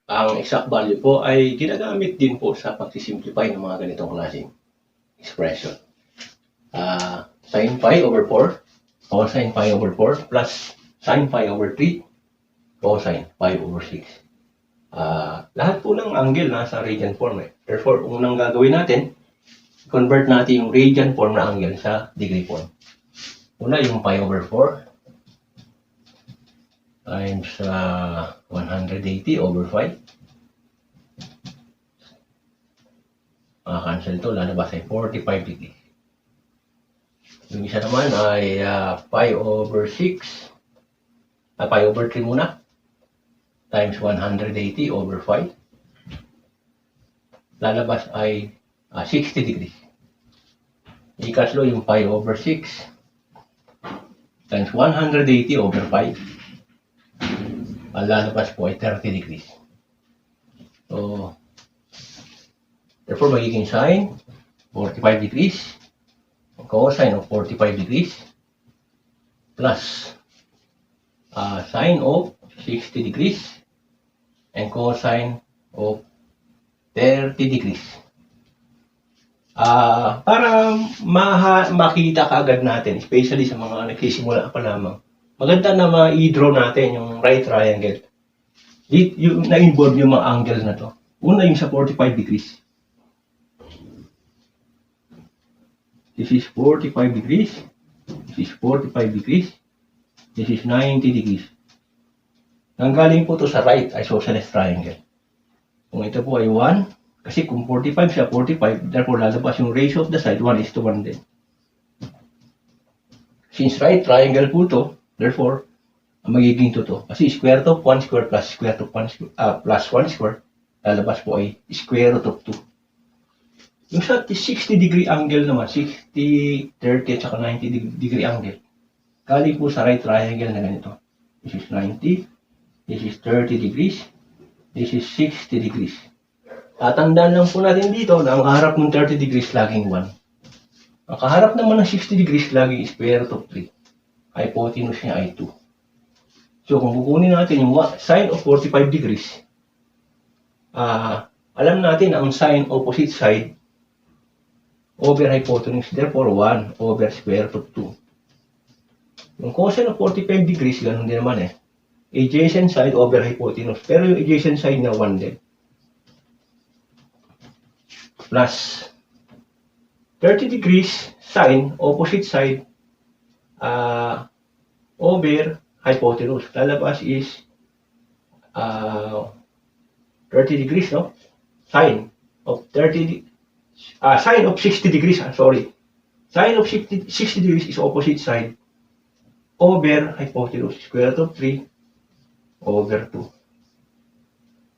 Ang exact value po ay ginagamit din po sa pagsisimplify ng mga ganitong klaseng expression. Sin pi over 4, cosine pi over 4 plus sin pi over 3, cosine pi over 6. Lahat po ng angle nasa radian form. Therefore, unang gagawin natin, convert natin yung radian form na angle sa degree form. Una, yung pi over 4 times 180 over 5. Cancel to, lalabas ay 45 degrees. Yung isa naman ay pi over 6, pi over 3 muna, times 180 over 5. Lalabas ay 60 degrees. Ikaslo yung pi over 6 times 180 over 5. Lalabas po ay 30 degrees. So, therefore, magiging sine 45 degrees, cosine of 45 degrees, plus sine of 60 degrees, and cosine of 30 degrees. Para makita kaagad natin, especially sa mga nagsisimula pa lamang, maganda na ma-i-draw natin yung right triangle. Yung na-involve yung mga angles na to. Una yung sa 45 degrees. This is 45 degrees. This is 45 degrees. This is 90 degrees. Nanggaling po to sa right isosceles triangle. Kung ito po ay 1, kasi kung 45 siya, 45, therefore lalabas yung ratio of the side, 1:1 din. Since right triangle po to, therefore, magiging to. Kasi square root of 1 square plus square root of 1 square, plus 1 square, lalabas po ay square root of 2. Yung sa 60 degree angle naman, 60, 30, at saka 90 degree angle, galing po sa right triangle na ganito. This is 90, this is 30 degrees, this is 60 degrees. Tatandaan lang po natin dito na ang kaharap ng 30 degrees laging 1. Ang kaharap naman ng 60 degrees laging square root of 3. Hypotenuse niya ay 2. So, kung kukunin natin yung sine of 45 degrees, alam natin na ang sine opposite side over hypotenuse, therefore 1 over square root of 2. Yung cosine of 45 degrees, ganun din naman eh. Adjacent side over hypotenuse, pero yung adjacent side na 1 din. Plus 30 degrees sine opposite side over hypotenuse. Lalabas is 30 degrees, no? Sine of 60 degrees, sorry. Sine of 60 degrees is opposite side over hypotenuse, square root of 3 over 2.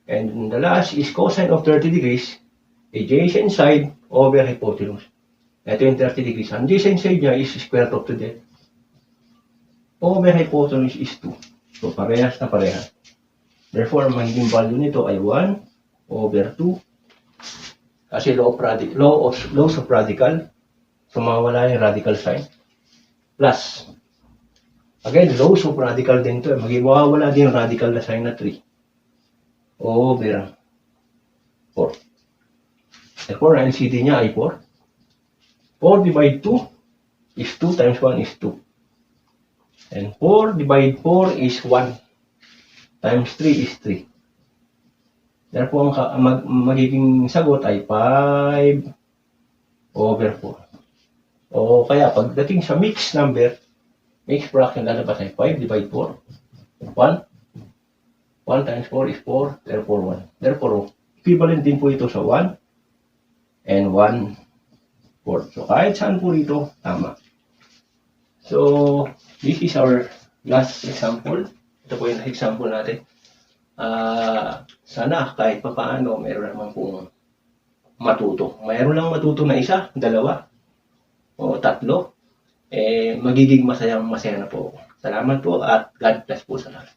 And the last is cosine of 30 degrees, adjacent side over hypotenuse. Ito yung 30 degrees. Ang adjacent side niya is square root of 2 din. Over hypotenuse is 2. So, parehas na parehas. Therefore, ang magiging value nito ay 1 over 2. Kasi laws of radical. So, mawawala yung radical sign. Plus, again, laws of radical din ito. Mawawala din yung radical na sign na 3. Over 4. Therefore, ang LCD niya ay 4. 4 divide 2 is 2 times 1 is 2. And 4 divide 4 is 1. Times 3 is 3. Therefore, ang magiging sagot ay 5 over 4. O kaya, pagdating sa mixed number, mixed fraction lalabas ay 5 divide 4. 1. 1 times 4 is 4. Therefore, 1. Therefore, equivalent din po ito sa 1 and 1/4. So, kahit saan po rito, tama. So, this is our last example. Ito po yung example natin. Sana kahit pa paano, meron naman pong matuto. Mayroon lang matuto na isa, dalawa, o tatlo. Magiging masaya na po ako. Salamat po at God bless po sa lahat.